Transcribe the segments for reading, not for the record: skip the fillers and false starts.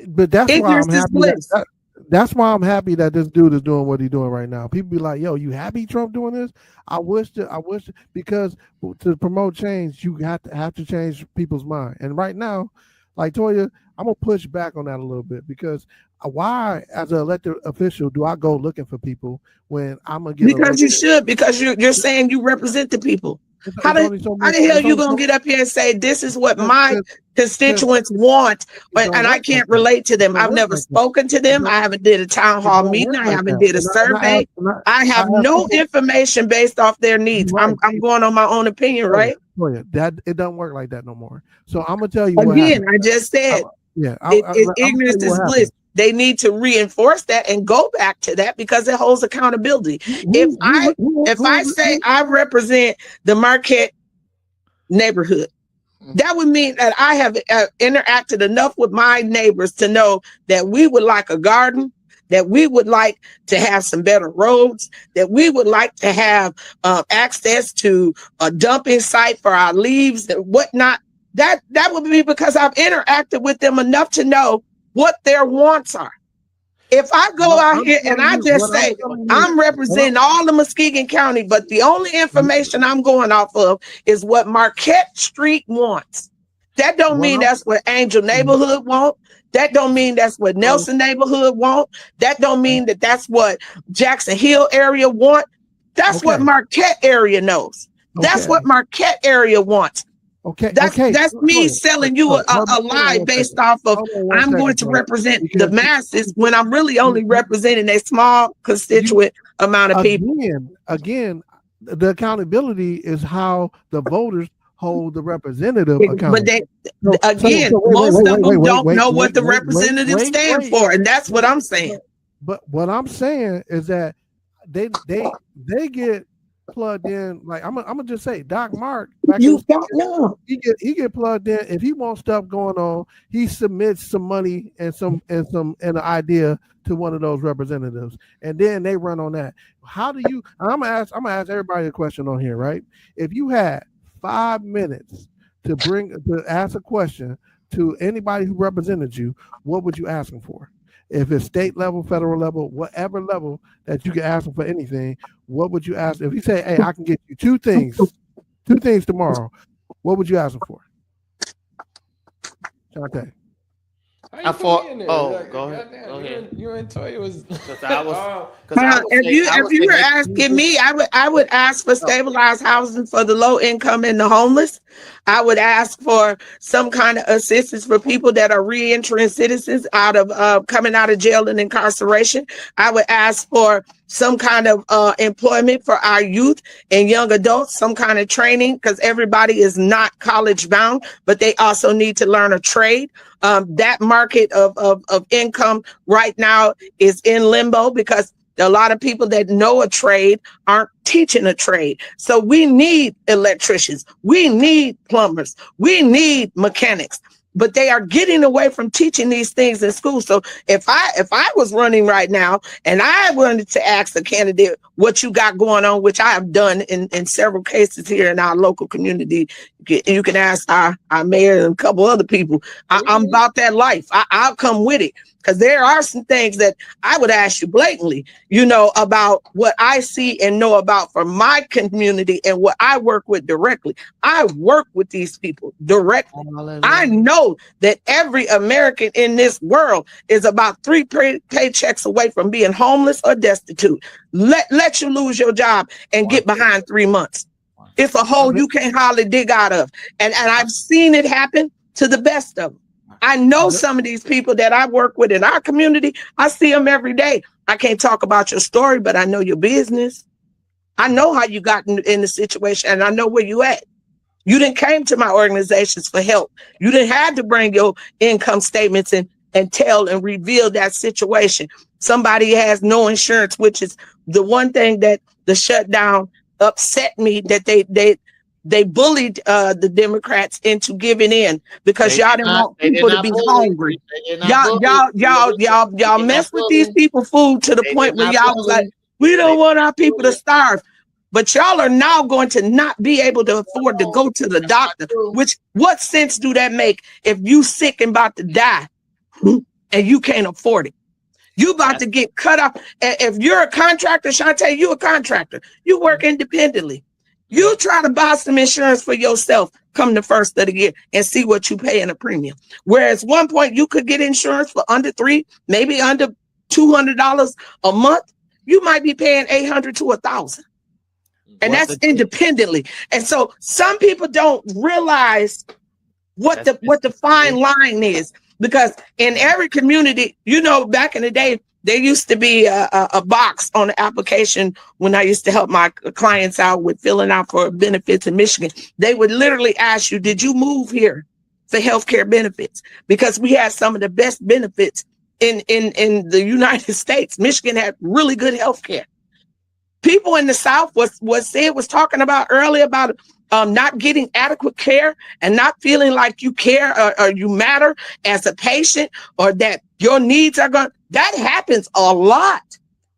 But that's why I'm Ignorance is happy. bliss. That's why I'm happy that this dude is doing what he's doing right now. People be like, "Yo, you happy Trump doing this?" I wish because to promote change, you have to change people's mind. And right now, like Toya, I'm gonna push back on that a little bit because why, as an elected official, do I go looking for people when I'm gonna get Because elected? you should, because you're saying you represent the people. How the hell you gonna get up here and say this is what my constituents want, and I can't relate to them? I've never spoken to them. I haven't did a town hall meeting. I haven't did a survey. I have no information based off their needs. I'm going on my own opinion, right? That it doesn't work like that no more. So I'm gonna tell you again. I just said, ignorance is bliss. They need to reinforce that and go back to that because it holds accountability. If I say I represent the Marquette neighborhood, that would mean that I have interacted enough with my neighbors to know that we would like a garden, that we would like to have some better roads, that we would like to have access to a dumping site for our leaves and whatnot. That would be because I've interacted with them enough to know what their wants are. If I go out here and I just say I'm representing all of Muskegon County, but the only information I'm going off of is what Marquette Street wants. That don't mean that's what Angel neighborhood want. That don't mean that's what Nelson neighborhood want. That don't mean that that's what Jackson Hill area want. That's what Marquette area knows. That's what Marquette area wants. That's me selling you a lie based off of I'm going to represent the masses when I'm really only representing a small constituent amount of people. Again, the accountability is how the voters hold the representative accountable. But most of them don't know what the representatives stand for, and that's what I'm saying. But what I'm saying is that they get plugged in. Like I'm gonna just say, Doc Mark. You don't know. He get plugged in. If he wants stuff going on, he submits some money and an idea to one of those representatives, and then they run on that. How do you? I'm gonna ask everybody a question on here, right? If you had 5 minutes to ask a question to anybody who represented you, what would you ask them for? If it's state level, federal level, whatever level that you can ask them for anything, what would you ask? If you say, "Hey, I can get you two things tomorrow," what would you ask them for? Okay. I thought. Go ahead. You and Toya was. If you were asking me, I would ask for stabilized housing for the low income and the homeless. I would ask for some kind of assistance for people that are reentering citizens out of coming out of jail and incarceration. I would ask for some kind of employment for our youth and young adults, some kind of training, because everybody is not college bound, but they also need to learn a trade. That market of income right now is in limbo because a lot of people that know a trade aren't teaching a trade. So we need electricians, we need plumbers, we need mechanics, but they are getting away from teaching these things in school. So if I was running right now and I wanted to ask the candidate what you got going on, which I have done in several cases here in our local community, you can ask our mayor and a couple other people. I'm about that life. I'll come with it. Because there are some things that I would ask you blatantly, about what I see and know about from my community and what I work with directly. I work with these people directly. I know that every American in this world is about 3 paychecks away from being homeless or destitute. Let you lose your job and get behind 3 months. It's a hole you can't hardly dig out of. And I've seen it happen to the best of them. I know some of these people that I work with in our community. I see them every day. I can't talk about your story, but I know your business. I know how you got in the situation, and I know where you at. You didn't came to my organizations for help. You didn't have to bring your income statements and tell and reveal that situation. Somebody has no insurance, which is the one thing that the shutdown upset me, that they bullied the Democrats into giving in because y'all didn't want people to be hungry. Y'all mess with these people food to the point where y'all was like, we don't want our people to starve. But y'all are now going to not be able to afford to go to the doctor, which what sense do that make if you sick and about to die? and you can't afford it. You about to get cut off. If you're a contractor, Shantae, you a contractor. You work independently. You try to buy some insurance for yourself come the first of the year and see what you pay in a premium. Whereas one point you could get insurance for under $300, maybe under $200 a month. You might be paying $800 to $1,000. And that's independently. And so some people don't realize what the fine line is, because in every community, back in the day, there used to be a box on the application when I used to help my clients out with filling out for benefits in Michigan. They would literally ask you, did you move here for healthcare benefits? Because we had some of the best benefits in the United States. Michigan had really good healthcare. People in the South was talking about earlier about not getting adequate care and not feeling like you care or you matter as a patient, or that your needs are going. That happens a lot,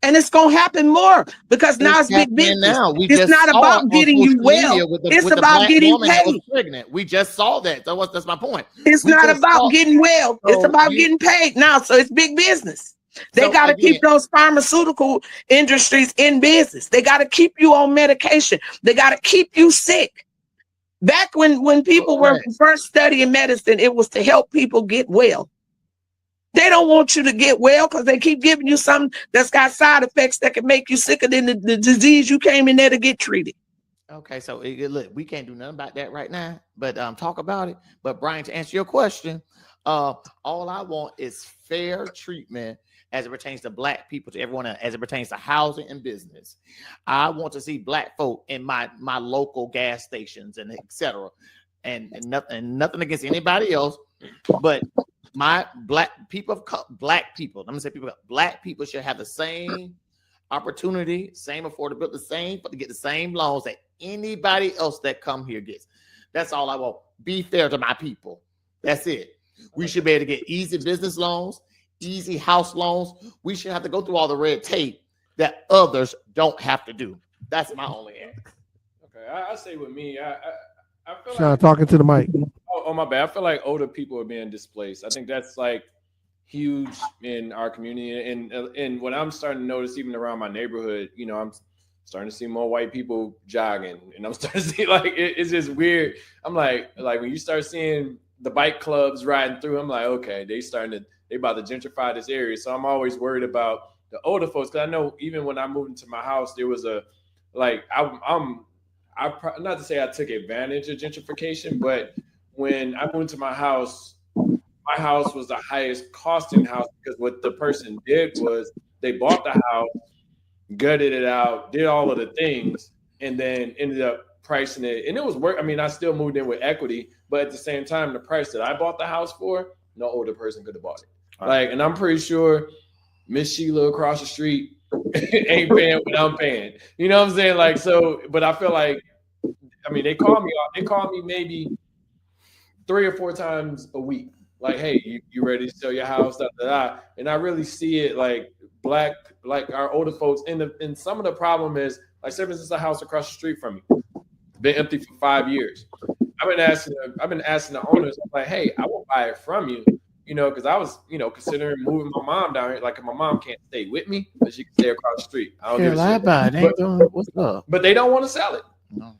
and it's going to happen more because now it's big business. It's not about getting you well. It's about getting paid. Pregnant. We just saw that. That's my point. It's not about getting well. It's about getting paid now. So it's big business. They got to keep those pharmaceutical industries in business. They got to keep you on medication. They got to keep you sick. Back when people were first studying medicine, it was to help people get well. They don't want you to get well because they keep giving you something that's got side effects that can make you sicker than the disease you came in there to get treated. Okay, so look, we can't do nothing about that right now, but talk about it. But Brian, to answer your question, all I want is fair treatment as it pertains to Black people, to everyone else, as it pertains to housing and business. I want to see Black folk in my local gas stations and etc. And nothing against anybody else, but my Black people. Black people should have the same opportunity, same affordability, to get the same loans that anybody else that come here gets. That's all I want. Be fair to my people. That's it. We should be able to get easy business loans, easy house loans. We should have to go through all the red tape that others don't have to do. That's my only answer. Okay, I say with me, I feel Sean, talking to the mic. Oh, my bad. I feel like older people are being displaced. I think that's like huge in our community, and what I'm starting to notice even around my neighborhood, I'm starting to see more white people jogging, and I'm starting to see it's just weird. I'm like when you start seeing the bike clubs riding through, I'm like, okay, they about to gentrify this area. So I'm always worried about the older folks, because I know even when I moved into my house, there was I'm not to say I took advantage of gentrification, but when I moved into my house was the highest costing house, because what the person did was they bought the house, gutted it out, did all of the things, and then ended up pricing it. And it was work. I mean, I still moved in with equity, but at the same time, the price that I bought the house for, no older person could have bought it. And I'm pretty sure Miss Sheila across the street ain't paying what I'm paying. You know what I'm saying? So, but I feel like, they call me maybe 3 or 4 times a week. Like, hey, you ready to sell your house? Da, da, da. And I really see it Black, our older folks. And some of the problem is, say for instance, a house across the street from me, been empty for 5 years. I've been asking the owners, I'm like, hey, I will buy it from you. Because I was, considering moving my mom down here. Like, my mom can't stay with me, but she can stay across the street. I don't give a shit. What's up? But they don't want to sell it. No.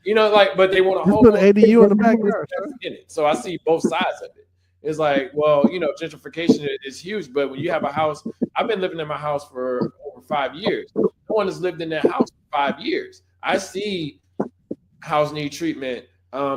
But they want to hold put an ADU in the back in it. So I see both sides of it. It's like, well, gentrification is huge, but when you have a house, I've been living in my house for over 5 years. No one has lived in that house for 5 years. I see house need treatment.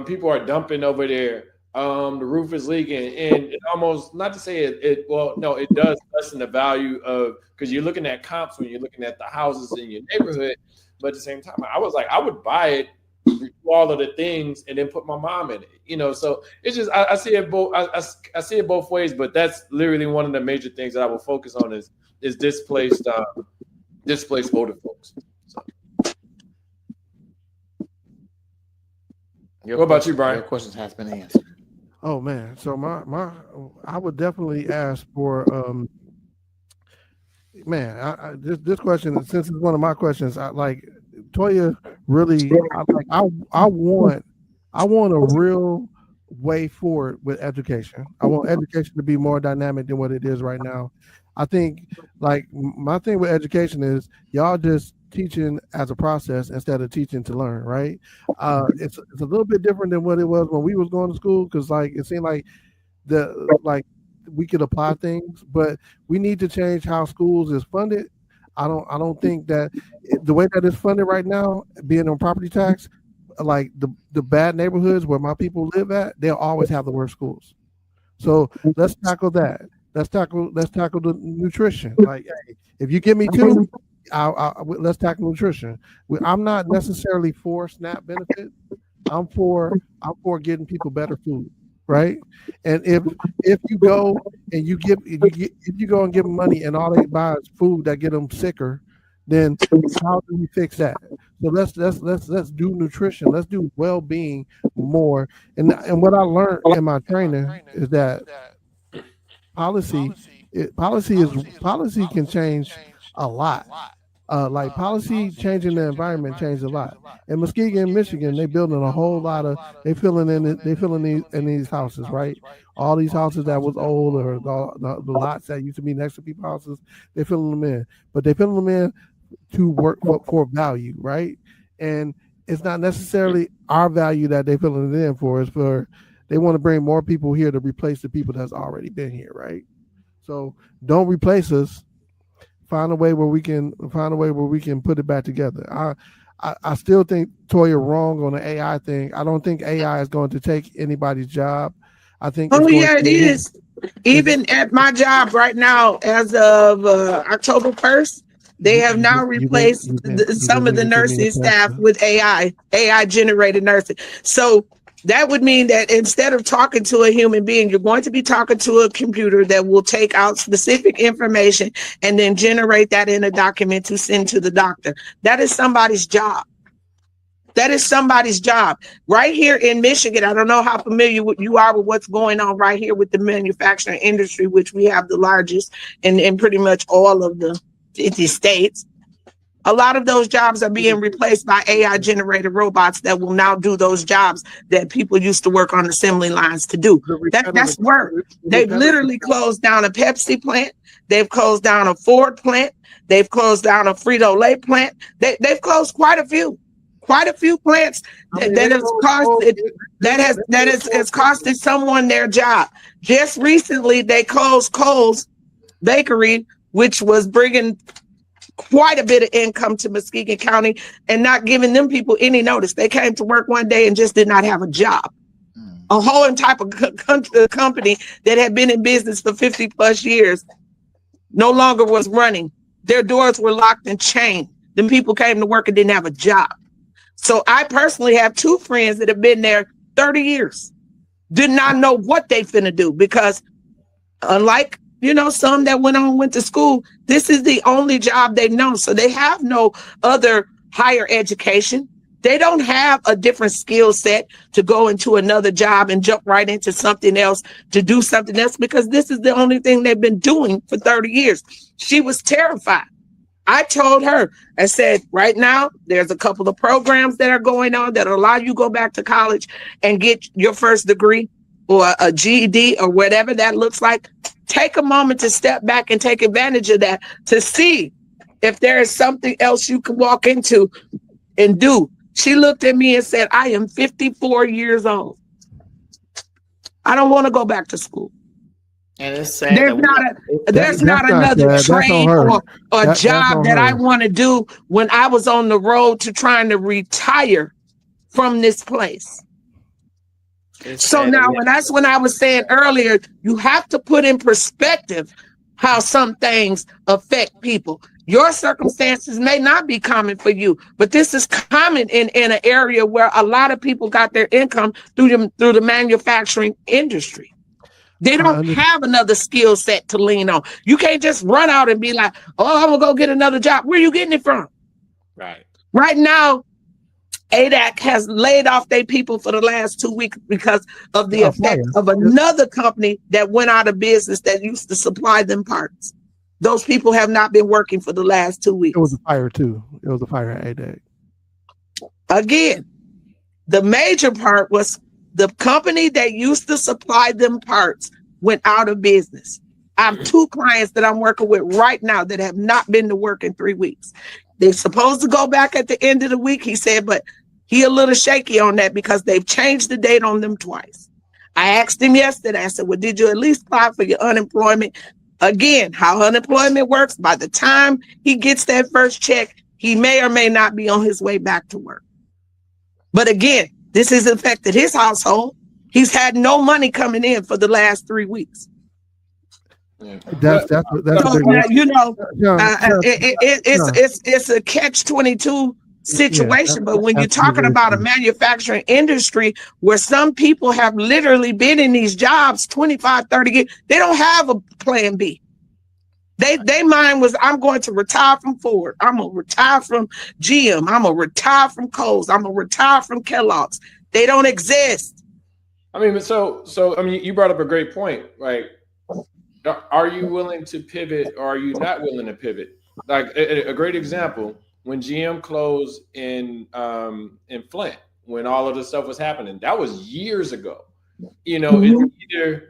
People are dumping over there. The roof is leaking, and it almost, not to say it does lessen the value of, because you're looking at comps when you're looking at the houses in your neighborhood. But at the same time, I was like, I would buy it, do all of the things, and then put my mom in it. So it's just, I see it both. I see it both ways, but that's literally one of the major things that I will focus on is displaced older folks. So. What about you, Brian? Your questions has been answered. Oh man, so I would definitely ask for this question, since it's one of my questions. I like Toya really. I want a real way forward with education. I want education to be more dynamic than what it is right now. I think like my thing with education is y'all just teaching as a process instead of teaching to learn, right? It's a little bit different than what it was when we was going to school, because like it seemed like we could apply things, but we need to change how schools is funded. I don't think that the way that it's funded right now, being on property tax, like the bad neighborhoods where my people live at, they'll always have the worst schools. So let's tackle that. Let's tackle the nutrition. Like, hey, if you give me two, let's tackle nutrition. I'm not necessarily for SNAP benefits. I'm for getting people better food, right? And if you go and you go and give them money and all they buy is food that get them sicker, then how do we fix that? So let's do nutrition. Let's do well-being more. And what I learned in my training is that policy can change a lot. Like policy changing the environment changed a lot. In Muskegon, Michigan, they building a whole lot of they filling in these houses, right? All these houses that was old, or the lots that used to be next to people's houses, they filling them in. But they filling them in to work for value, right? And it's not necessarily our value that they filling it in for. It's for they want to bring more people here to replace the people that's already been here, right? So don't replace us. Find a way where we can put it back together. I still think Toya wrong on the AI thing. I don't think AI is going to take anybody's job. I think. Oh yeah, it is. Even at my job right now, as of October 1st, they have now replaced some of the nursing staff with AI generated nursing. So that would mean that instead of talking to a human being, you're going to be talking to a computer that will take out specific information and then generate that in a document to send to the doctor. That is somebody's job. That is somebody's job. Right here in Michigan, I don't know how familiar you are with what's going on right here with the manufacturing industry, which we have the largest in pretty much all of the 50 states. A lot of those jobs are being replaced by AI generated robots that will now do those jobs that people used to work on assembly lines to do. That's work. They've literally closed down a Pepsi plant. They've closed down a Ford plant. They've closed down a Frito-Lay plant. They've closed quite a few plants that has costed someone their job. Just recently, they closed Cole's Bakery, which was bringing quite a bit of income to Muskegon County and not giving them people any notice. They came to work one day and just did not have a job. A whole type of company that had been in business for 50 plus years no longer was running. Their doors were locked and chained. Then people came to work and didn't have a job. So I personally have two friends that have been there 30 years, did not know what they finna do, because unlike some that went to school, this is the only job they know. So they have no other higher education. They don't have a different skill set to go into another job and jump right into something else to do something else, because this is the only thing they've been doing for 30 years. She was terrified. I told her, I said, right now, there's a couple of programs that are going on that allow you to go back to college and get your first degree or a GED or whatever that looks like. Take a moment to step back and take advantage of that to see if there is something else you can walk into and do. She looked at me and said, I am 54 years old. I don't want to go back to school. And it's sad. There's not another trade or a job that I want to do when I was on the road to trying to retire from this place. So now that's when I was saying earlier, you have to put in perspective how some things affect people. Your circumstances may not be common for you, but this is common in an area where a lot of people got their income through the manufacturing industry. They don't have another skill set to lean on. You can't just run out and be like, oh, I'm gonna go get another job. Where are you getting it from? Right now, ADAC has laid off their people for the last 2 weeks because of the effect of another company that went out of business that used to supply them parts. Those people have not been working for the last 2 weeks. It was a fire too. It was a fire at ADAC. Again, the major part was The company that used to supply them parts went out of business. I have 2 clients that I'm working with right now that have not been to work in 3 weeks. They're supposed to go back at the end of the week, he said, but he a little shaky on that because they've changed the date on them twice. I asked him yesterday, I said, well, did you at least apply for your unemployment? Again, how unemployment works, by the time he gets that first check, he may or may not be on his way back to work. But again, this has affected his household. He's had no money coming in for the last 3 weeks. That's So now, you know, it's a catch-22 situation. But when you're talking about a manufacturing industry where some people have literally been in these jobs 25, 30 years, they don't have a plan B. They mind was, I'm going to retire from Ford. I'm going to retire from GM. I'm going to retire from Kohl's. I'm going to retire from Kellogg's. They don't exist. I mean, so I mean, you brought up a great point, right? Are you willing to pivot or are you not willing to pivot? Like a great example, when GM closed in Flint, when all of this stuff was happening, that was years ago. You know, it's either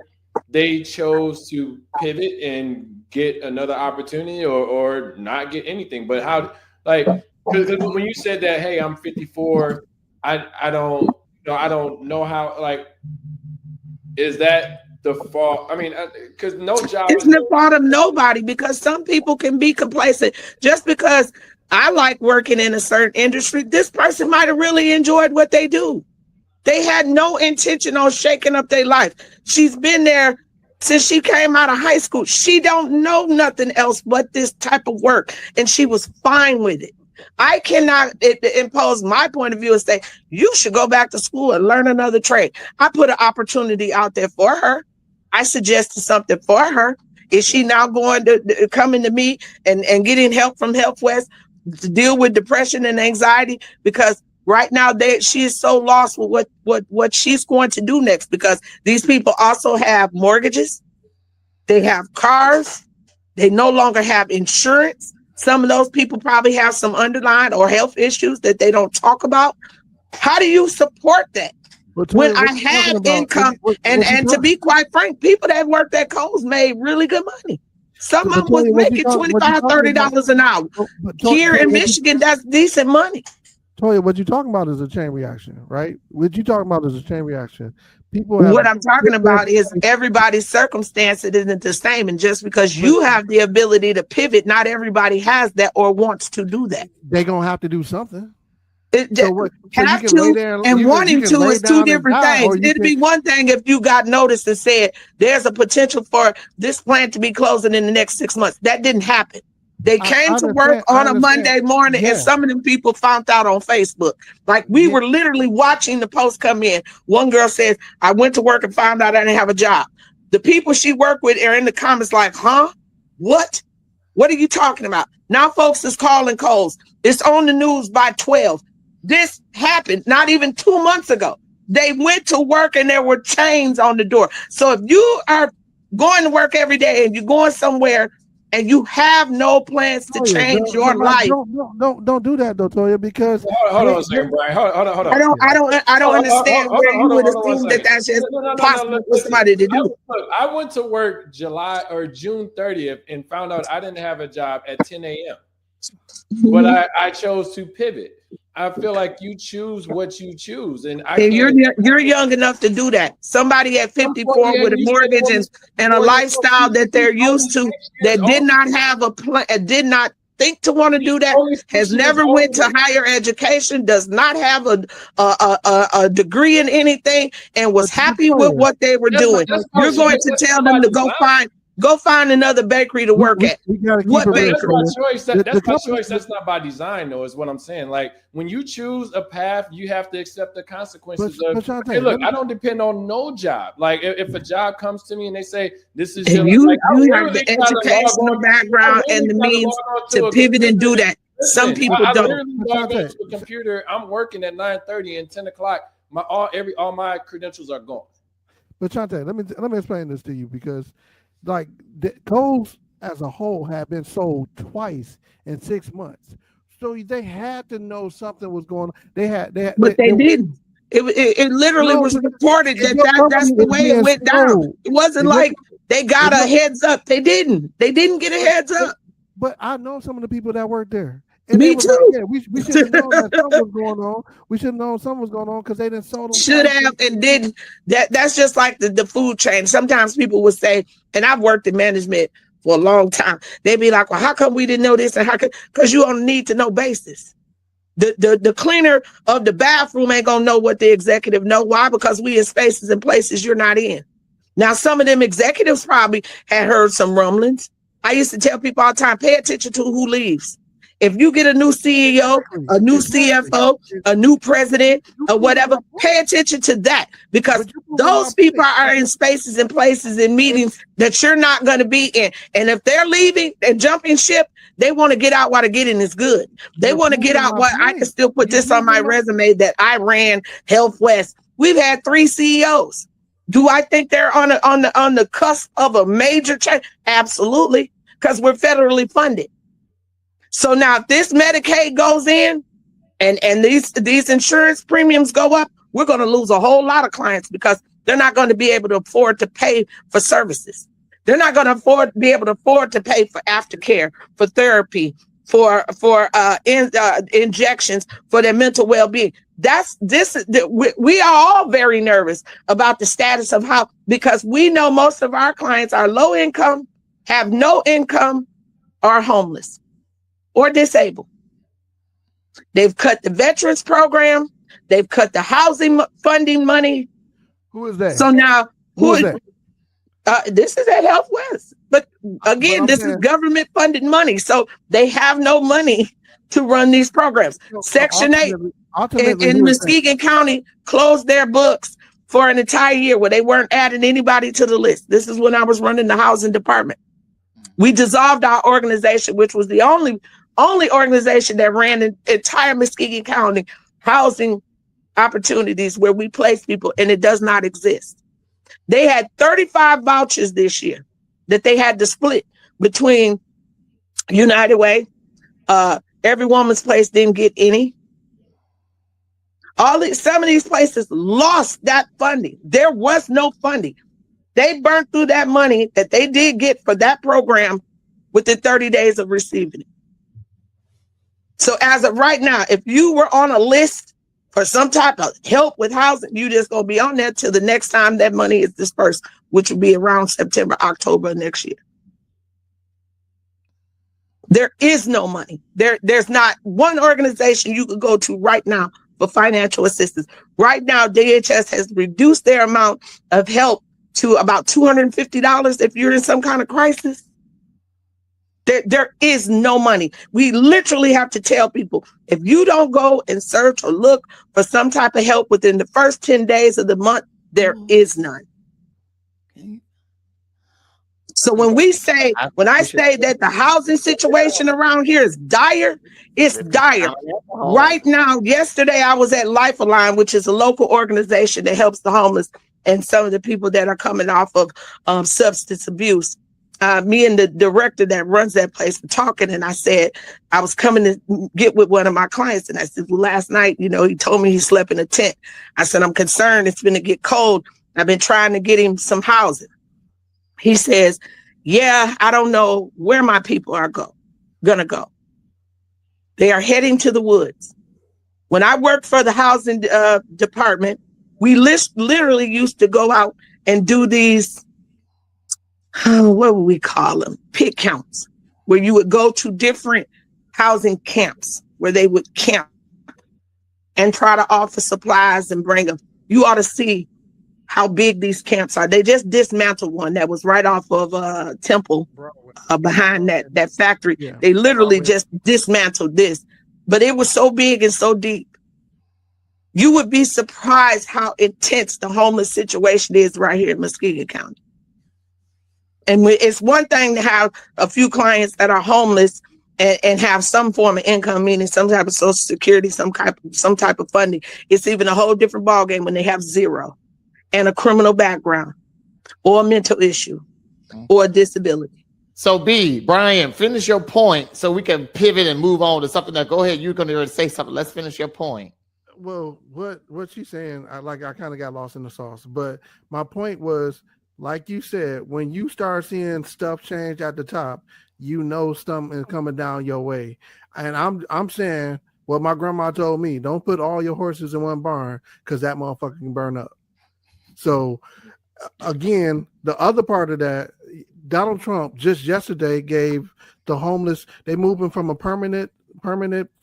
they chose to pivot and get another opportunity or not get anything. But how, like, because when you said that, hey, I'm 54, I don't know how, like, is that the fault? I mean, because no job. It's the fault of nobody, because some people can be complacent. Just because I like working in a certain industry, this person might have really enjoyed what they do. They had no intention on shaking up their life. She's been there since she came out of high school. She don't know nothing else but this type of work, and she was fine with it. I cannot impose my point of view and say, you should go back to school and learn another trade. I put an opportunity out there for her. I suggested something for her. Is she now going to coming to me and getting help from Health West to deal with depression and anxiety? Because right now she is so lost with what she's going to do next, because these people also have mortgages. They have cars. They no longer have insurance. Some of those people probably have some underlying or health issues that they don't talk about. How do you support that? When I have income, and to be quite frank, people that worked at Kohl's made really good money. Some of them was making $25, $30 an hour. Here in Michigan, that's decent money. Toya, what you're talking about is a chain reaction, right? What you're talking about is a chain reaction. What I'm talking about is everybody's circumstance isn't the same. And just because you have the ability to pivot, not everybody has that or wants to do that. They're going to have to do something. Have to and wanting to is two different things. It'd be one thing if you got notice and said there's a potential for this plant to be closing in the next 6 months. That didn't happen. They came to work on a Monday morning, and some of them people found out on Facebook. Like, we were literally watching the post come in. One girl says, I went to work and found out I didn't have a job. The people she worked with are in the comments like, huh? What? What are you talking about? Now folks is calling Kohl's. It's on the news by 12. This happened not even 2 months ago. They went to work and there were chains on the door. So if you are going to work every day and you're going somewhere and you have no plans to change your life, don't do that though, Toya, because hold on a second, Brian. Hold on. I don't understand where you would assume that that's just possible for somebody to do. Look, I went to work July or June 30th and found out I didn't have a job at 10 a.m. But I chose to pivot. I feel like you choose what you choose, and you're young enough to do that. Somebody at 54 with a mortgage and a lifestyle that they're used to, that did not have a plan, did not think to want to do that, has never went to higher education, does not have a degree in anything, and was happy with what they were doing. You're going to tell them to go find another bakery to work at. What bakery? That's my choice. That's not by design, though, is what I'm saying. Like, when you choose a path, you have to accept the consequences hey, look, I don't depend on no job. Like, if a job comes to me and they say, this is you have the educational background and the means to pivot and do that. Some people don't. I literally log into a computer. I'm working at 9:30 and 10 o'clock. All my credentials are gone. But Chante, let me explain this to you, because like Kohl's as a whole have been sold twice in 6 months, so they had to know something was going on. They didn't. It literally was reported that's the way it went down. It wasn't like they got a heads up. They didn't get a heads up. But I know some of the people that work there. And me too. Like, yeah, we should have known that something was going on. We should have known something was going on because they didn't sold them. Should have and didn't. That's just like the food chain. Sometimes people would say, and I've worked in management for a long time. They'd be like, well, how come we didn't know this? And how come? Because you on a need to know basis. The cleaner of the bathroom ain't gonna know what the executive know. Why? Because we in spaces and places you're not in. Now, some of them executives probably had heard some rumblings. I used to tell people all the time, pay attention to who leaves. If you get a new CEO, a new CFO, a new president, or whatever, pay attention to that, because those people are in spaces and places and meetings that you're not going to be in. And if they're leaving and jumping ship, they want to get out while the getting is good. They want to get out while I can still put this on my resume that I ran Health West. We've had 3 CEOs. Do I think they're on the cusp of a major change? Absolutely, because we're federally funded. So now if this Medicaid goes in and these insurance premiums go up, we're going to lose a whole lot of clients because they're not going to be able to afford to pay for services. They're not going to be able to afford to pay for aftercare, for therapy, for injections, for their mental well-being. We are all very nervous about the status of how, because we know most of our clients are low income, have no income, are homeless or disabled. They've cut the veterans program. They've cut the housing funding money. Who is that? So now, who is that? This is at Health West. But again, this is government funded money. So they have no money to run these programs. Section 8 in Muskegon County closed their books for an entire year where they weren't adding anybody to the list. This is when I was running the housing department. We dissolved our organization, which was the only organization that ran the entire Muskegon County housing opportunities where we place people, and it does not exist. They had 35 vouchers this year that they had to split between United Way. Every Woman's Place didn't get any. Some of these places lost that funding. There was no funding. They burned through that money that they did get for that program within 30 days of receiving it. So as of right now, if you were on a list for some type of help with housing, you just going to be on there till the next time that money is dispersed, which will be around September, October next year. There is no money. There's not one organization you could go to right now for financial assistance. Right now, DHS has reduced their amount of help to about $250 if you're in some kind of crisis. There is no money. We literally have to tell people, if you don't go and search or look for some type of help within the first 10 days of the month, there is none. So when I say that the housing situation around here is dire, it's dire. Right now, yesterday I was at Life Align, which is a local organization that helps the homeless and some of the people that are coming off of substance abuse. Me and the director that runs that place were talking, and I said, I was coming to get with one of my clients, and I said, well, last night, he told me he slept in a tent. I said, I'm concerned it's going to get cold. I've been trying to get him some housing. He says, yeah, I don't know where my people are gonna go. They are heading to the woods. When I worked for the housing department, we literally used to go out and do these, what would we call them? Pit counts, where you would go to different housing camps where they would camp and try to offer supplies and bring them. You ought to see how big these camps are. They just dismantled one that was right off of Temple behind that factory. Yeah. They literally just dismantled this, but it was so big and so deep. You would be surprised how intense the homeless situation is right here in Muskegon County. And it's one thing to have a few clients that are homeless and have some form of income, meaning some type of Social Security, some type of funding. It's even a whole different ballgame when they have zero and a criminal background or a mental issue or a disability. So Brian, finish your point so we can pivot and move on to something that, go ahead. You're going to say something. Let's finish your point. Well, what she's saying, I kind of got lost in the sauce. But my point was, like you said, when you start seeing stuff change at the top, you know something is coming down your way. And I'm saying what my grandma told me: don't put all your horses in one barn because that motherfucker can burn up. So again, the other part of that, Donald Trump just yesterday gave the homeless, they moving from a permanent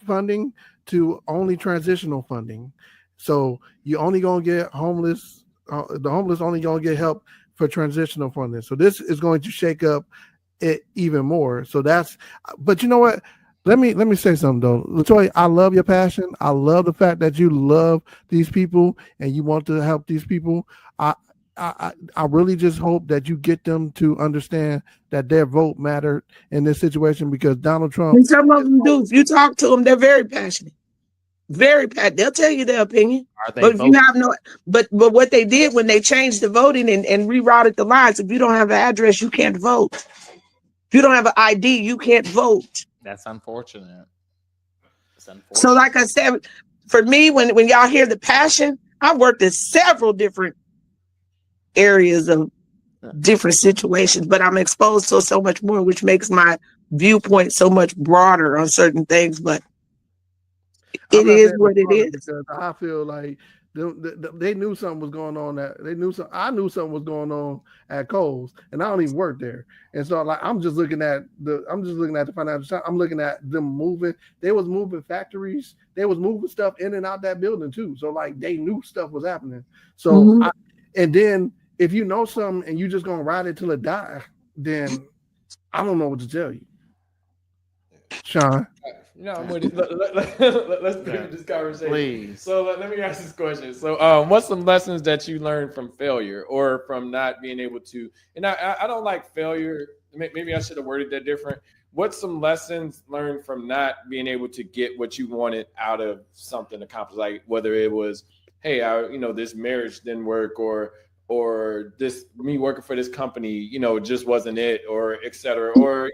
funding to only transitional funding. So you only gonna get homeless, the homeless only gonna get help for transitional funding. So this is going to shake up it even more. So that's, but you know what? Let me say something though, Latoya. I love your passion. I love the fact that you love these people and you want to help these people. I really just hope that you get them to understand that their vote mattered in this situation because Donald Trump. And some of them do. If you talk to them, they're very passionate. Very passionate. They'll tell you their opinion. But if you have no, but what they did when they changed the voting and rerouted the lines, if you don't have an address, you can't vote. If you don't have an ID, you can't vote. That's unfortunate. So like I said, for me, when y'all hear the passion, I've worked in several different areas of different situations, but I'm exposed to so much more, which makes my viewpoint so much broader on certain things. But it is what it is. Because I feel like they knew something was going on. I knew something was going on at Kohl's, and I don't even work there. And so, like, I'm just looking at the financial side. I'm looking at them moving. They was moving factories. They was moving stuff in and out that building too. So, like, they knew stuff was happening. So, and then if you know something and you just gonna ride it till it die, then I don't know what to tell you, Sean. No, I'm with it. Let's finish this conversation. Please. So let me ask this question. So, what's some lessons that you learned from failure or from not being able to? And I don't like failure. Maybe I should have worded that different. What's some lessons learned from not being able to get what you wanted out of something accomplished? Like whether it was, hey, this marriage didn't work, or this me working for this company, just wasn't it, or et cetera, or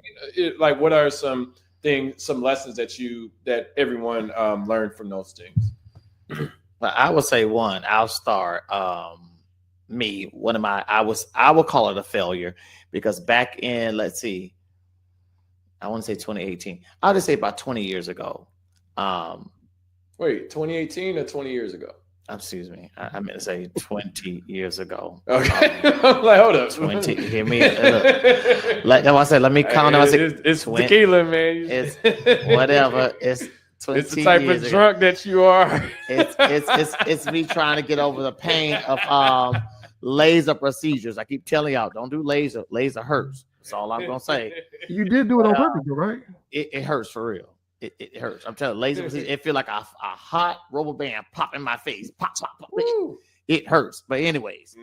like what are some lessons that everyone learned from those things? Well, I would say one. I'll start. I would call it a failure because back in, let's see, I want to say 2018. I'll just say about 20 years ago. Wait, 2018 or 20 years ago? Excuse me. I meant to say 20 years ago. Okay. I'm like, hold up. 20. Hear me? Like I said, let me count. It's 20, tequila, man. It's whatever. It's 20 It's the type years of drunk ago. that you are. It's me trying to get over the pain of laser procedures. I keep telling y'all, don't do laser. Laser hurts. That's all I'm gonna say. You did do it on purpose, right? It hurts for real. It hurts. I'm telling you, laser procedure, it feel like a hot rubber band pop in my face. Pop, pop, pop. It hurts. But anyways,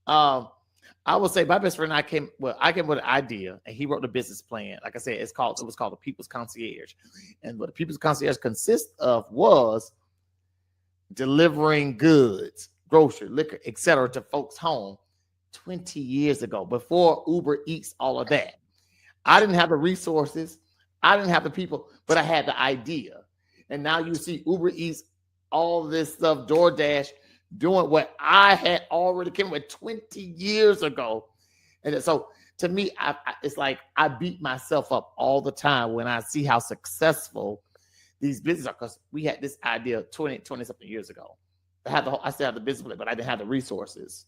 I will say my best friend, I came with an idea and he wrote the business plan. Like I said, it was called the People's Concierge. And what the People's Concierge consists of was delivering goods, grocery, liquor, etc. to folks' home 20 years ago, before Uber Eats, all of that. I didn't have the resources. I didn't have the people, but I had the idea. And now you see Uber Eats, all this stuff, DoorDash, doing what I had already came with 20 years ago. And so to me, it's like I beat myself up all the time when I see how successful these businesses are, because we had this idea 20 something years ago. I still have the business plan, but I didn't have the resources.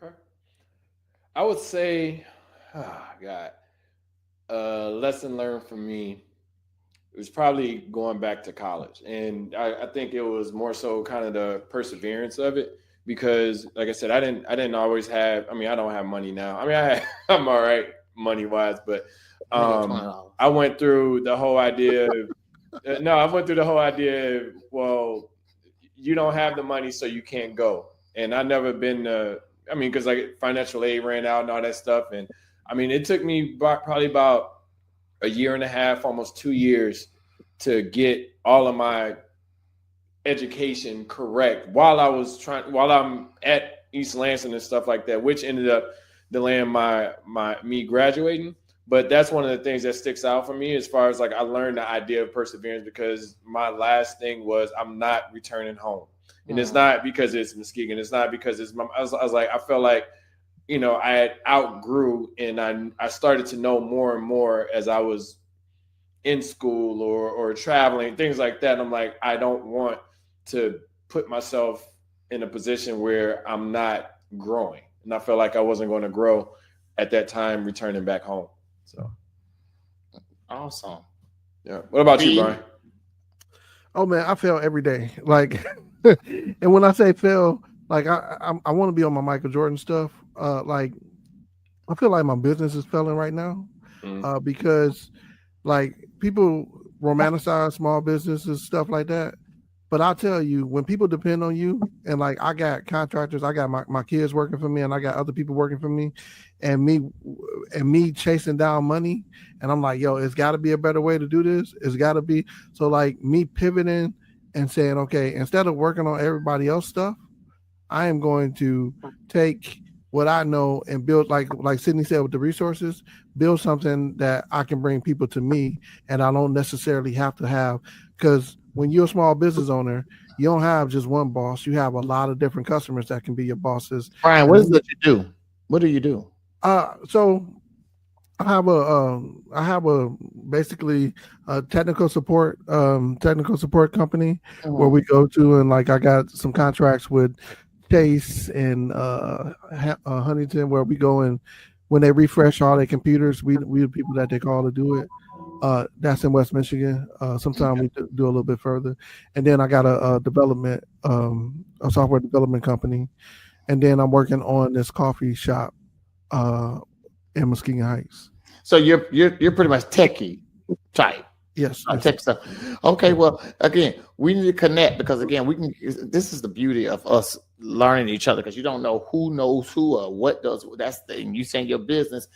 Okay. I would say, lesson learned from me, it was probably going back to college. And I think it was more so kind of the perseverance of it, because like I said, I didn't always have, I don't have money now. I'm all right money wise, but I went through the whole idea of, well, you don't have the money, so you can't go. And I never been, because like financial aid ran out and all that stuff. And it took me probably about a year and a half, almost 2 years to get all of my education correct while I'm at East Lansing and stuff like that, which ended up delaying me graduating. But that's one of the things that sticks out for me as far as like I learned the idea of perseverance, because my last thing was I'm not returning home. And it's not because it's Muskegon. It's not because it's I was like, I felt like, you know, I had outgrew, and I started to know more and more as I was in school or traveling, things like that. And I'm like, I don't want to put myself in a position where I'm not growing. And I felt like I wasn't going to grow at that time returning back home. So awesome. Yeah. What about you, Brian? Oh man, I fail every day. Like, and when I say fail, like I want to be on my Michael Jordan stuff. Like, I feel like my business is failing right now, because like people romanticize small businesses, stuff like that. But I'll tell you, when people depend on you, and like I got contractors, I got my kids working for me, and I got other people working for me, and me chasing down money, and I'm like, yo, it's got to be a better way to do this. It's got to be. So like me pivoting and saying, okay, instead of working on everybody else's stuff, I am going to take what I know and build, like Sydney said, with the resources, build something that I can bring people to me, and I don't necessarily have to have, because when you're a small business owner, you don't have just one boss. You have a lot of different customers that can be your bosses. Brian, what is it you do? What do you do? So I have a basically a technical support company where we go to, and like I got some contracts with Chase and Huntington, where we go and when they refresh all their computers, we the people that they call to do it. That's in West Michigan. Sometimes we do a little bit further, and then I got a software development company, and then I'm working on this coffee shop in Muskegon Heights. So you're pretty much techie type. Yes. Tech stuff. Okay, well, again, we need to connect, because again, we can. This is the beauty of us learning each other, because you don't know who knows who or what does. That's the thing. You saying your business.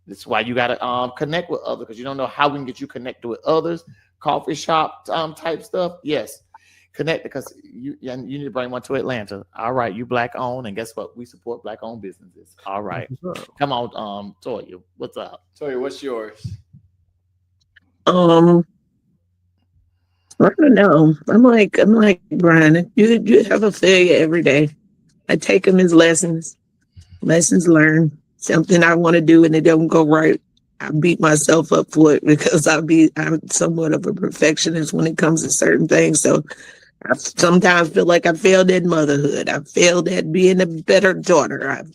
That's why you got to connect with others, because you don't know how we can get you connected with others. Coffee shop type stuff. Yes, connect, because you need to bring one to Atlanta. All right, you black owned, and guess what? We support black owned businesses. All right, come on, Toya. What's up? Toya, what's yours? I don't know. I'm like Brian. You have a failure every day. I take them as lessons learned. Something I want to do and it don't go right, I beat myself up for it, because I'm somewhat of a perfectionist when it comes to certain things. So I sometimes feel like I failed at motherhood. I failed at being a better daughter. I've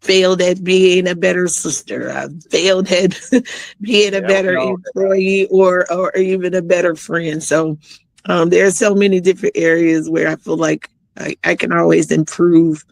failed at being a better sister. I've failed at being a better employee or even a better friend. So there are so many different areas where I feel like I can always improve.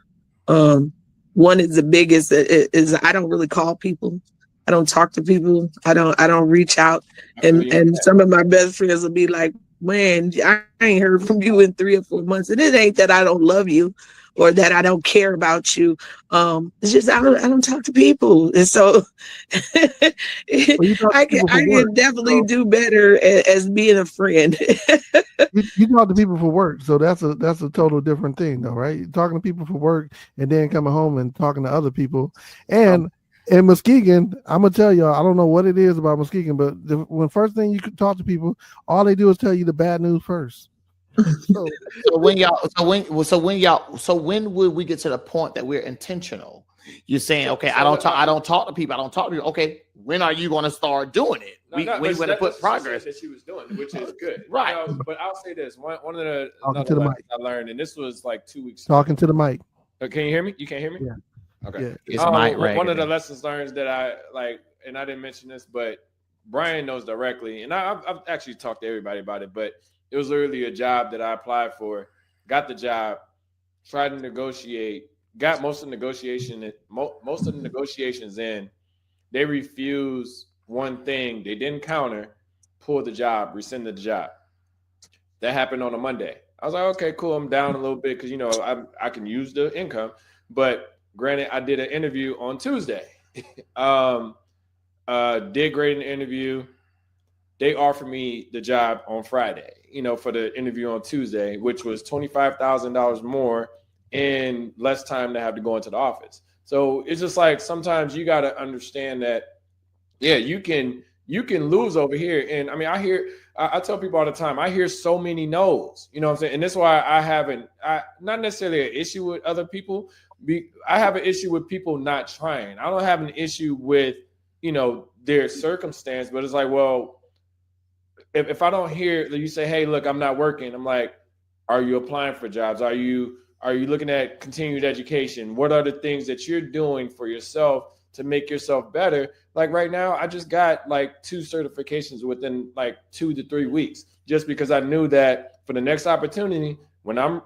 One is the biggest is I don't really call people. I don't talk to people. I don't reach out. And some of my best friends will be like, man, I ain't heard from you in 3 or 4 months. And it ain't that I don't love you or that I don't care about you. It's just I don't talk to people. And so I can definitely do better as being a friend. you talk to people for work, so that's a total different thing, though, right? You're talking to people for work and then coming home and talking to other people. And in Muskegon, I'm gonna tell y'all, I don't know what it is about Muskegon, but when first thing you could talk to people, all they do is tell you the bad news first. So when would we get to the point that we're intentional? You're saying, okay, I don't talk to people. Okay, when are you going to start doing it? We going to put progress that she was doing, which is good, right? But I'll say this: one of the I learned, and this was like 2 weeks. Talking to the mic. Can you hear me? You can't hear me? Yeah. Okay. Yeah. It's mic right. One of the lessons learned that I like, and I didn't mention this, but Brian knows directly, and I've actually talked to everybody about it, but it was literally a job that I applied for, got the job, tried to negotiate, got most of the negotiations in. They refused one thing. They didn't counter, pulled the job, rescinded the job. That happened on a Monday. I was like, okay, cool. I'm down a little bit because, I can use the income. But granted, I did an interview on Tuesday. Did great in the interview. They offered me the job on Friday, for the interview on Tuesday, which was $25,000 more and less time to have to go into the office. So it's just like sometimes you got to understand that Yeah, you can lose over here. And I mean, I tell people all the time, I hear so many no's, you know what I'm saying? And that's why I not necessarily an issue with other people. I have an issue with people not trying. I don't have an issue with, their circumstance, but it's like, well, if I don't hear that you say, hey, look, I'm not working. I'm like, are you applying for jobs? Are you looking at continued education? What are the things that you're doing for yourself to make yourself better? Like right now, I just got like 2 certifications within like 2 to 3 weeks, just because I knew that for the next opportunity, when I'm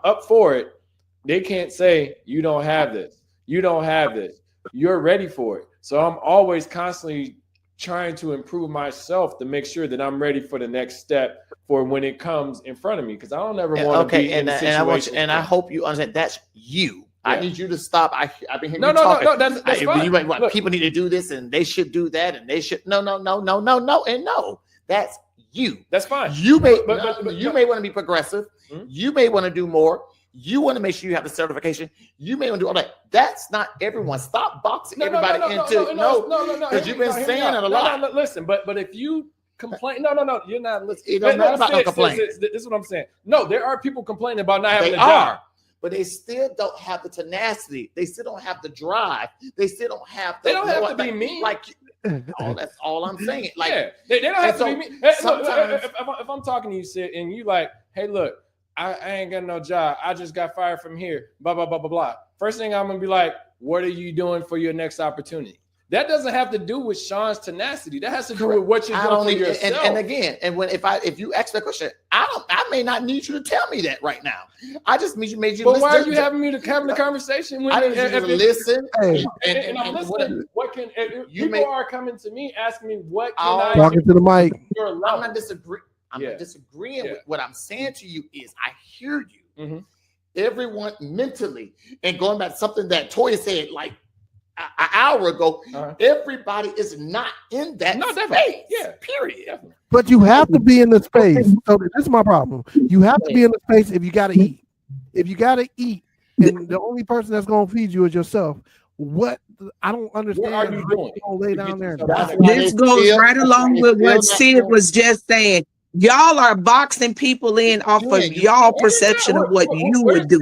up for it, they can't say you don't have this, you're ready for it. So I'm always constantly trying to improve myself to make sure that I'm ready for the next step for when it comes in front of me, because I don't ever want to be in a situation. I hope you understand that's you. Yeah. I need you to stop. I've been hearing you talking. No, that's fine. People need to do this and they should do that and they should no. That's you. That's fine. You may want to be progressive. Mm-hmm. You may want to do more. You want to make sure you have the certification. You may want to do all that. That's not everyone. Stop boxing everybody into no. Because you've been saying it a lot. No, listen, but if you complain, no, you're not listening. It don't matter about no complaint. This is what I'm saying. No, there are people complaining about not having a job. But they still don't have the tenacity. They still don't have the drive. They still don't have. They don't have to be mean. Like, that's all I'm saying. Like, yeah, they don't have to be mean. Hey, sometimes, if I'm talking to you, Sid, and you like, hey, look, I ain't got no job. I just got fired from here. Blah blah blah blah blah. First thing I'm gonna be like, what are you doing for your next opportunity? That doesn't have to do with Sean's tenacity. That has to do with what you're doing for yourself. And again, if you ask that question, I may not need you to tell me that right now. I just made you. But why are you having me to have the conversation? I need you to listen. And I'm listening. People are coming to me asking me what can I talking to the mic. I'm not disagreeing. I'm not disagreeing with what I'm saying to you. Is I hear you. Mm-hmm. Everyone mentally, and going back to something that Toya said, like an hour ago, everybody is not in that space. Yeah, period. But you have to be in the space. So this is my problem. You have to be in the space if you got to eat. If you got to eat, and the only person that's going to feed you is yourself. What I don't understand. What are you doing? Gonna lay down there. This goes right along with what Sid was just saying. Y'all are boxing people in off of y'all perception of what you would do.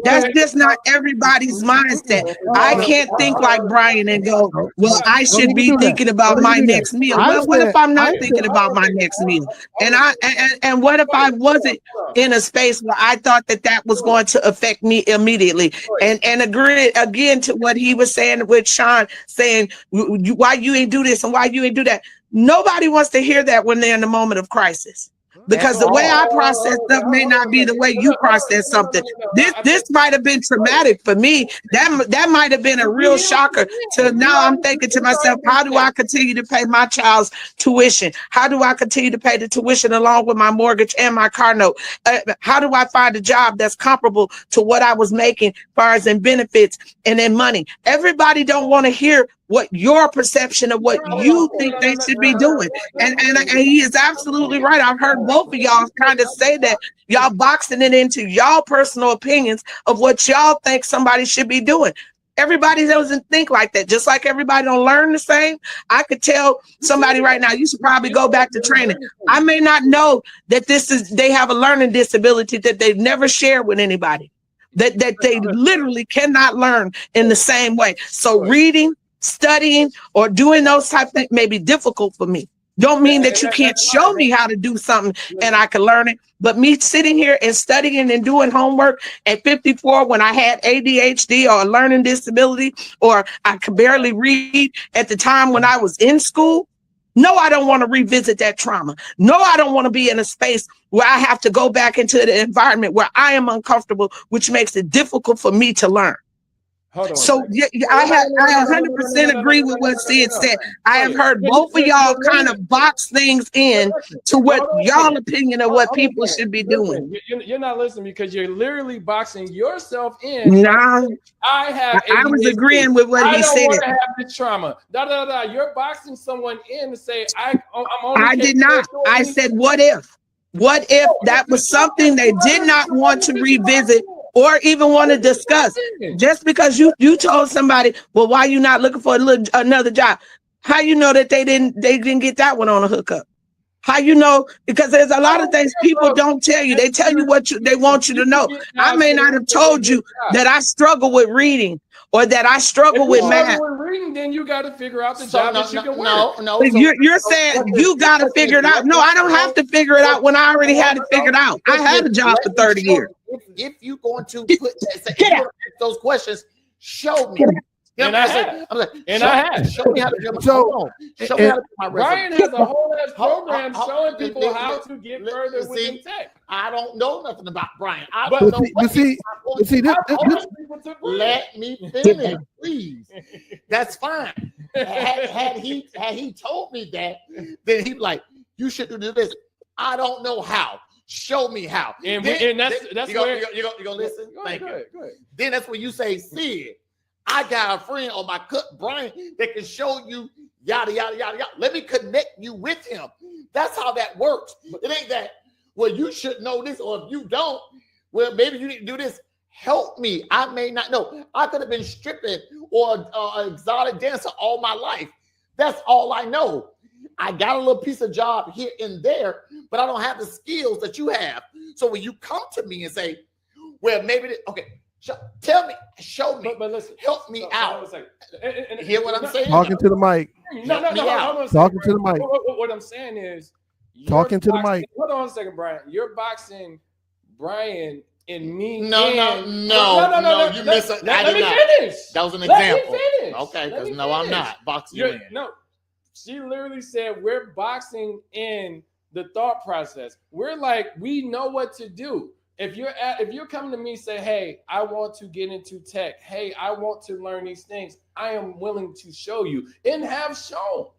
That's just not everybody's mindset. I can't think like Brian and go, well, I should be thinking about my next meal. Well, what if I'm not thinking about my next meal? And what if I wasn't in a space where I thought that was going to affect me immediately? And agree again to what he was saying with Sean saying, why you ain't do this and why you ain't do that. Nobody wants to hear that when they're in the moment of crisis, because the way I process stuff may not be the way you process something. This might have been traumatic for me. That might have been a real shocker. To now I'm thinking to myself, how do I continue to pay my child's tuition? How do I continue to pay the tuition along with my mortgage and my car note? How do I find a job that's comparable to what I was making as far as in benefits and in money? Everybody don't want to hear what your perception of what you think they should be doing. And he is absolutely right. I've heard both of y'all kind of say that y'all boxing it into y'all personal opinions of what y'all think somebody should be doing. Everybody doesn't think like that. Just like everybody don't learn the same. I could tell somebody right now, you should probably go back to training. I may not know that they have a learning disability that they've never shared with anybody, that they literally cannot learn in the same way. So reading, studying, or doing those type of things may be difficult for me. Don't mean that you can't show me how to do something and I can learn it. But me sitting here and studying and doing homework at 54 when I had ADHD or a learning disability, or I could barely read at the time when I was in school. No, I don't want to revisit that trauma. No, I don't want to be in a space where I have to go back into the environment where I am uncomfortable, which makes it difficult for me to learn. So I 100% agree with what Sid said. I have heard both of y'all kind of box things in to what y'all opinion of what people should be doing. You're not listening because you're literally boxing yourself in. Nah, I was agreeing with what he said. I don't want to have this trauma. You're boxing someone in to say I'm only. I did not. I said, what if? What if that was something they did not want to revisit or even want to discuss? Just because you told somebody, well, why are you not looking for another job? How you know that they didn't get that one on a hookup? How you know? Because there's a lot of things people don't tell you. They tell you what they want you to know. I may not have told you that I struggle with reading or that I struggle with math. If reading, then you got to figure out the job that you can work. No. You're saying you got to figure it out. No, I don't have to figure it out when I already had it figured out. I had a job for 30 years. If you're going to put those questions, show me. And I have. Show me how to do my resume. Brian has a whole ass program showing people how to get further within tech. I don't know nothing about Brian. I don't know. Let me finish, please. That's fine. Had he told me that, then he'd be like, you should do this. I don't know how. Show me how. And that's where you're gonna listen. Thank you. Go ahead. Then that's when you say, Sid, I got a friend on my cut, Brian, that can show you yada, yada, yada, yada. Let me connect you with him. That's how that works. It ain't that, well, you should know this, or if you don't, well, maybe you need to do this. Help me. I may not know. I could have been stripping or an exotic dancer all my life. That's all I know. I got a little piece of job here and there, but I don't have the skills that you have. So when you come to me and say, well, maybe, tell me, show me, but listen, help me out. Hear what I'm saying? Talking to the mic. No. Talking to the mic. What I'm saying is, talking to the mic. Hold on a second, Brian. You're boxing Brian and me. No. You missed it. Let me finish. That was an example. Let me finish. Okay, because no, I'm not boxing you in. No, she literally said we're boxing in the thought process. We're like, we know what to do. If you're coming to me and say, hey, I want to get into tech. Hey, I want to learn these things. I am willing to show you and have shown.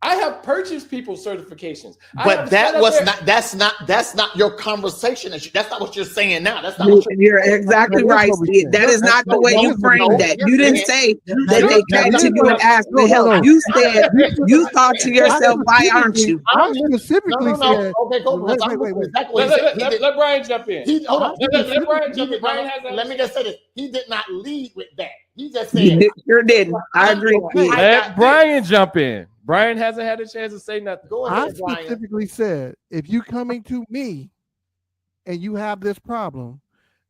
I have purchased people's certifications. But that's not your conversation. That's not what you're saying now. That's not what you're exactly right. That is not the way you framed that. You didn't say that they came to you and asked for help. You said, you thought to yourself, why aren't you? I specifically said, okay, go. Wait. Let Brian jump in. Hold on. Let Brian jump in. Let me just say this. He did not lead with that. He just said, he sure didn't. I agree. Let Brian jump in. Brian hasn't had a chance to say nothing. Go ahead, I specifically said, if you coming to me and you have this problem,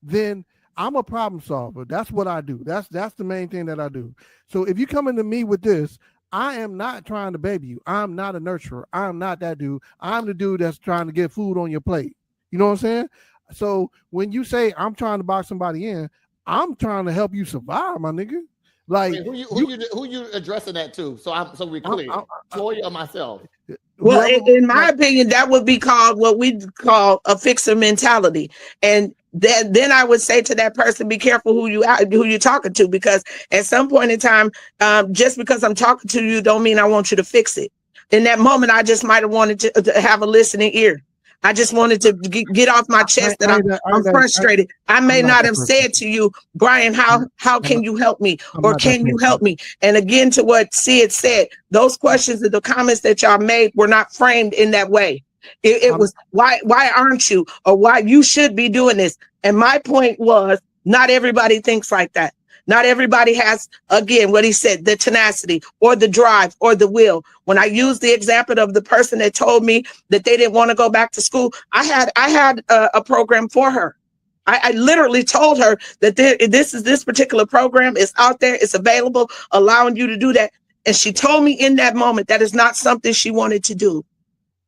then I'm a problem solver. That's what I do. That's the main thing that I do. So if you coming to me with this, I am not trying to baby you. I'm not a nurturer. I'm not that dude. I'm the dude that's trying to get food on your plate. You know what I'm saying? So when you say I'm trying to box somebody in, I'm trying to help you survive, my nigga. Like, who you addressing that to? So we're clear. Toya or myself? Well, in my opinion, that would be called what we call a fixer mentality. And then I would say to that person, be careful who you're talking to, because at some point in time, just because I'm talking to you don't mean I want you to fix it. In that moment, I just might have wanted to have a listening ear. I just wanted to get off my chest that I'm frustrated. I may not have said to you, Brian, how can you help me? Or can you help me? And again, to what Sid said, those questions and the comments that y'all made were not framed in that way. It was, why aren't you? Or why you should be doing this. And my point was, not everybody thinks like that. Not everybody has, again, what he said, the tenacity or the drive or the will. When I used the example of the person that told me that they didn't want to go back to school, I had a program for her. I literally told her that this particular program is out there, it's available, allowing you to do that. And she told me in that moment that is not something she wanted to do,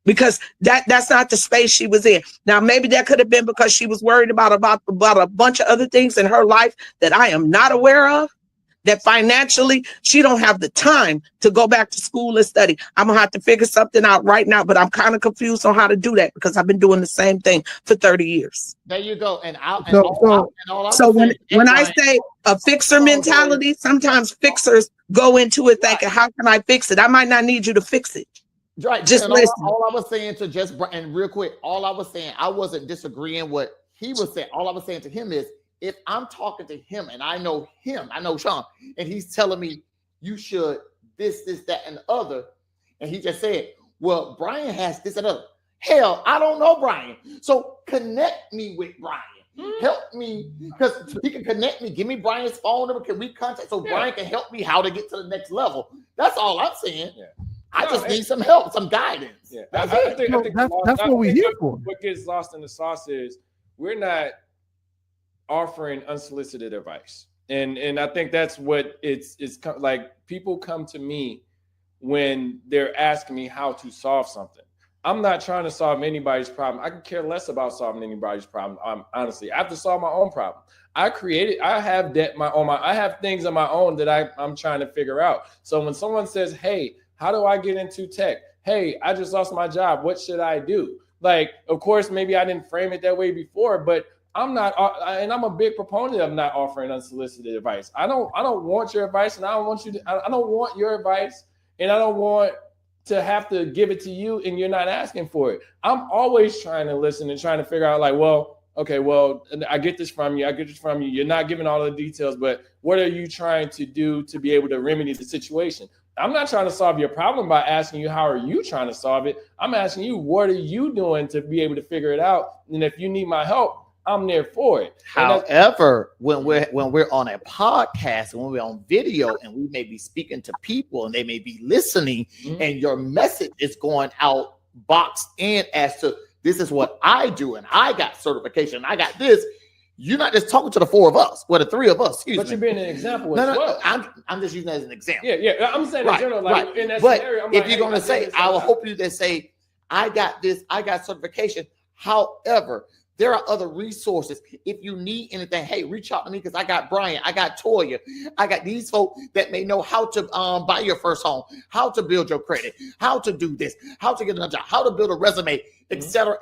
because that's not the space she was in. Now, maybe that could have been because she was worried about a bunch of other things in her life that I am not aware of, that financially she don't have the time to go back to school and study. I'm gonna have to figure something out right now, but I'm kind of confused on how to do that because I've been doing the same thing for 30 years. There you go. So when I say a fixer mentality, sometimes fixers go into it thinking, how can I fix it? I might not need you to fix it. Right. Just listen. All I was saying to just, and real quick, all I was saying, I wasn't disagreeing what he was saying. All I was saying to him is, if I'm talking to him and I know him, I know Sean, and he's telling me you should this, that, and the other, and he just said, well, Brian has this and other. Hell, I don't know Brian. So connect me with Brian. Help me, because he can connect me. Give me Brian's phone number. Can we contact so Brian can help me how to get to the next level? That's all I'm saying. Yeah. I just need some help, some guidance. Yeah, That's what we're here for. What gets lost in the sauce is we're not offering unsolicited advice, and I think that's what it's like. People come to me when they're asking me how to solve something. I'm not trying to solve anybody's problem. I could care less about solving anybody's problem. Honestly, I have to solve my own problem. I have debt I have things on my own that I'm trying to figure out. So when someone says, "Hey, how do I get into tech? Hey, I just lost my job. What should I do?" Like, of course, maybe I didn't frame it that way before, but I'm not, and I'm a big proponent of not offering unsolicited advice. I don't want your advice, and I don't want your advice, and I don't want to have to give it to you and you're not asking for it. I'm always trying to listen and trying to figure out like, well, okay, well, I get this from you. You're not giving all the details, but what are you trying to do to be able to remedy the situation? I'm not trying to solve your problem by asking you, how are you trying to solve it? I'm asking you, what are you doing to be able to figure it out? And if you need my help, I'm there for it. However, when we're on a podcast, when we're on video, and we may be speaking to people and they may be listening, and your message is going out boxed in as to this is what I do, and I got certification, I got this. You're not just talking to the four of us, the three of us. But you're being an example as well. I'm just using that as an example. Yeah. I'm saying in general, like in that but scenario. If you're going to say, I will hope you to say, I got this, I got certification. However, there are other resources. If you need anything, hey, reach out to me because I got Brian, I got Toya, I got these folks that may know how to buy your first home, how to build your credit, how to do this, how to get another job, how to build a resume, et cetera,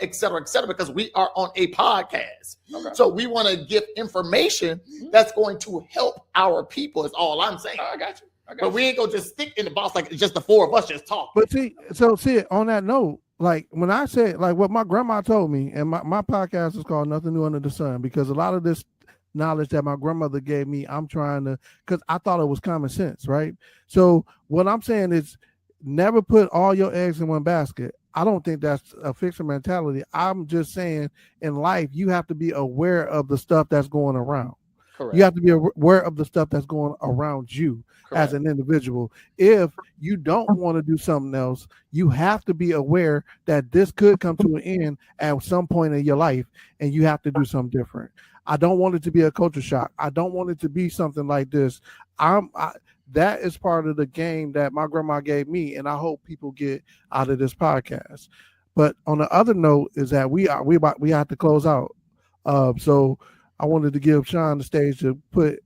because we are on a podcast. Okay. So we want to give information that's going to help our people is all I'm saying. I got you. But we ain't going to just stick in the box like it's just the four of us just talking. But see, on that note, like when I said, like what my grandma told me, and my podcast is called Nothing New Under the Sun, because a lot of this knowledge that my grandmother gave me, I'm trying to, because I thought it was common sense, right? So what I'm saying is never put all your eggs in one basket. I don't think that's a fixer mentality. I'm just saying in life, you have to be aware of the stuff that's going around. Correct. You have to be aware of the stuff that's going around you. Correct. As an individual. If you don't want to do something else, you have to be aware that this could come to an end at some point in your life, and you have to do something different. I don't want it to be a culture shock. I don't want it to be something like this. That is part of the game that my grandma gave me, and I hope people get out of this podcast. But on the other note is that we have to close out. So I wanted to give Sean the stage to put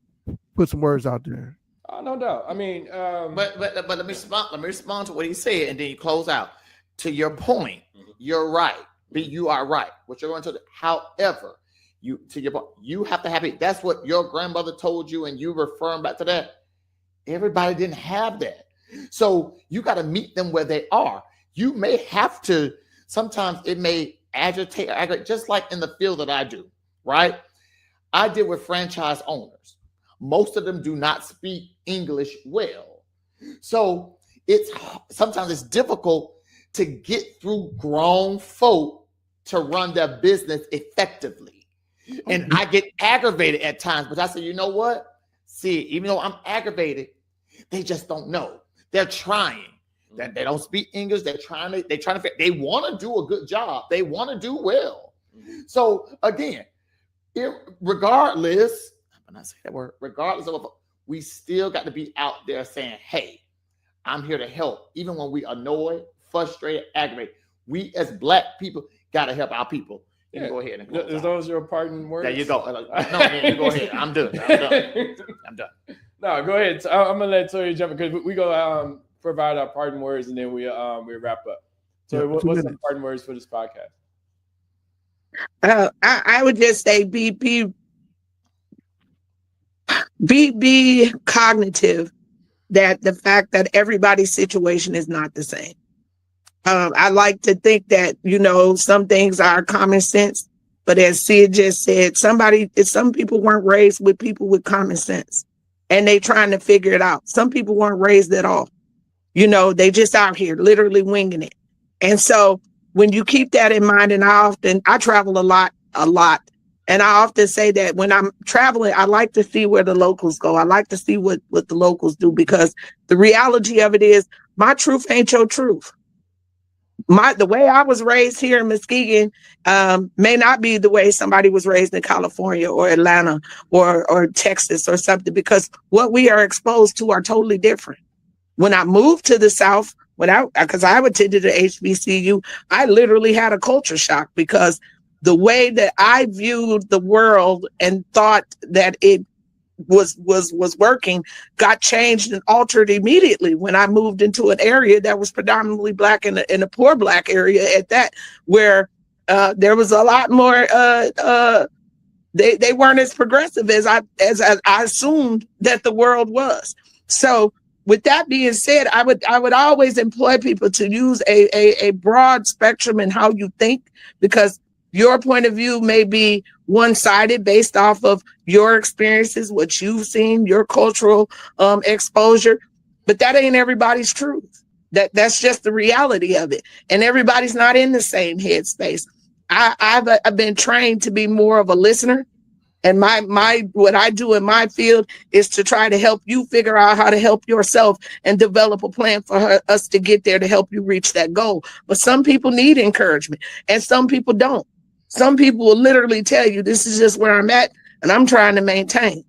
some words out there. No doubt. I mean, but let me respond to what he said, and then you close out. To your point, you're right. You are right. What you're going to do. However, to your point, you have to have it. That's what your grandmother told you, and you referring back to that. Everybody didn't have that, so you got to meet them where they are. You may have to. Sometimes it may aggravate, just like in the field that I do. Right, I deal with franchise owners. Most of them do not speak English well. So sometimes it's difficult to get through grown folk to run their business effectively. And I get aggravated at times, but I say, you know what? See, even though I'm aggravated, they just don't know. They're trying. That they don't speak English. They want to do a good job. They want to do well. So again, regardless of, we still got to be out there saying, hey, I'm here to help. Even when we annoyed, frustrated, aggravated, we as Black people got to help our people. You can go ahead and close. Is those your parting words? There you go. No, you go ahead. I'm done. No, go ahead. I'm gonna let Toya jump because we go provide our parting words and then we wrap up. So what's the parting words for this podcast? I would just say be cognitive that the fact that everybody's situation is not the same. I like to think that, some things are common sense, but as Sid just said, some people weren't raised with people with common sense and they trying to figure it out. Some people weren't raised at all. They just out here literally winging it. And so when you keep that in mind, and I travel a lot, And I often say that when I'm traveling, I like to see where the locals go. I like to see what the locals do, because the reality of it is my truth ain't your truth. The way I was raised here in Muskegon may not be the way somebody was raised in California or Atlanta or Texas or something, because what we are exposed to are totally different. When I moved to the South, because I attended the HBCU, I literally had a culture shock, because the way that I viewed the world and thought that it was working got changed and altered immediately when I moved into an area that was predominantly Black, in a poor Black area at that, where there was a lot more they weren't as progressive as I assumed that the world was. So with that being said, I would always employ people to use a broad spectrum in how you think, because your point of view may be one-sided based off of your experiences, what you've seen, your cultural exposure, but that ain't everybody's truth. That's just the reality of it. And everybody's not in the same headspace. I've been trained to be more of a listener. And my what I do in my field is to try to help you figure out how to help yourself and develop a plan for us to get there to help you reach that goal. But some people need encouragement and some people don't. Some people will literally tell you, this is just where I'm at and I'm trying to maintain.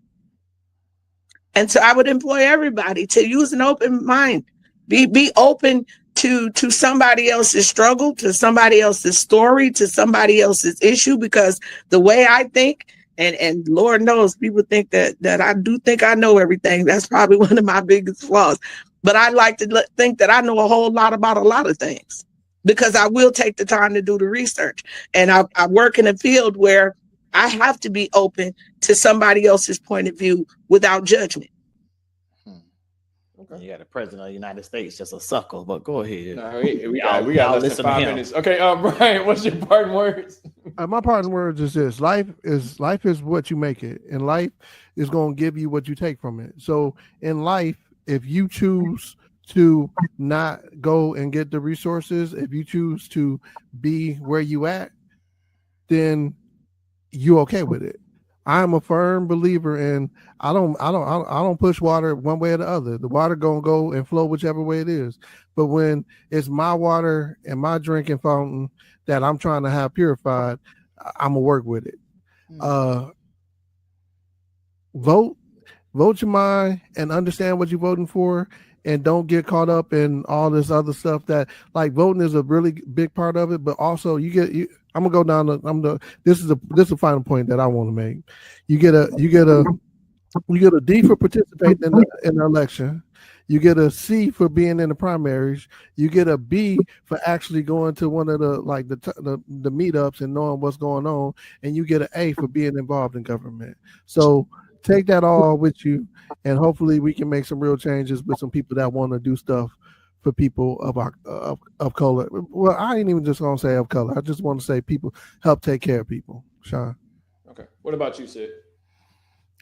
And so I would employ everybody to use an open mind. Be open to somebody else's struggle, to somebody else's story, to somebody else's issue, because the way I think, and Lord knows people think that I do think I know everything. That's probably one of my biggest flaws. But I like to think that I know a whole lot about a lot of things, because I will take the time to do the research. And I work in a field where I have to be open to somebody else's point of view without judgment. Okay. Yeah, the president of the United States just a sucker, but go ahead. No, we got less than 5 minutes. Okay, Brian, what's your parting words? My parting words is this: life is what you make it, and life is going to give you what you take from it. So in life, if you choose to not go and get the resources, if you choose to be where you at, then you okay with it. I'm a firm believer in I don't push water one way or the other. The water gonna go and flow whichever way it is. But when it's my water and my drinking fountain that I'm trying to have purified, I'm gonna work with it. Vote your mind and understand what you're voting for, and don't get caught up in all this other stuff. That, like, voting is a really big part of it, but also I'm gonna go down this is a final point that I want to make. You get a D for participating in the election. You get a C for being in the primaries. You get a B for actually going to one of the meetups and knowing what's going on, and you get an A for being involved in government. So take that all with you, and hopefully we can make some real changes with some people that want to do stuff for people of color. Well, I ain't even just gonna say of color. I just want to say people help take care of people. Sean. Okay. What about you, Sid?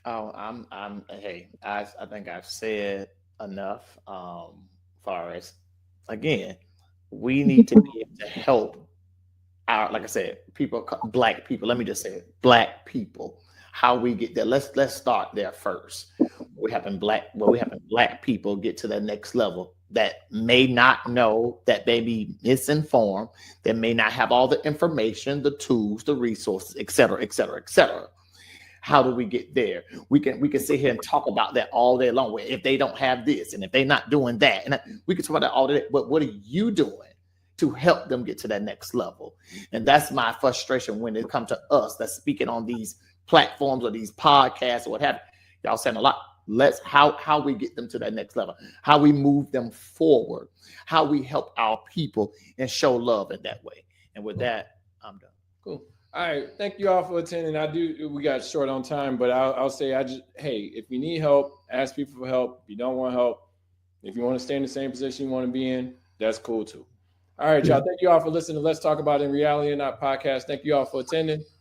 Oh, I think I've said enough. Far as, again, we need to be able to help our, like I said, Black people. Let me just say it, Black people. How we get there? Let's start there first. We're having Black people get to the next level that may not know, that may be misinformed, that may not have all the information, the tools, the resources, et cetera, et cetera, et cetera. How do we get there? We can sit here and talk about that all day long. If they don't have this, and if they're not doing that, and we can talk about that all day. But what are you doing to help them get to that next level? And that's my frustration when it comes to us that's speaking on these platforms or these podcasts or what have you. Y'all saying a lot. How we get them to that next level, how we move them forward, how we help our people and show love in that way. And with that, I'm done. Cool. All right. Thank you all for attending. We got short on time, but I'll say, hey, if you need help, ask people for help. If you don't want help, if you want to stay in the same position you want to be in, that's cool too. All right, y'all. Thank you all for listening to Let's Talk About It in Reality or Not podcast. Thank you all for attending.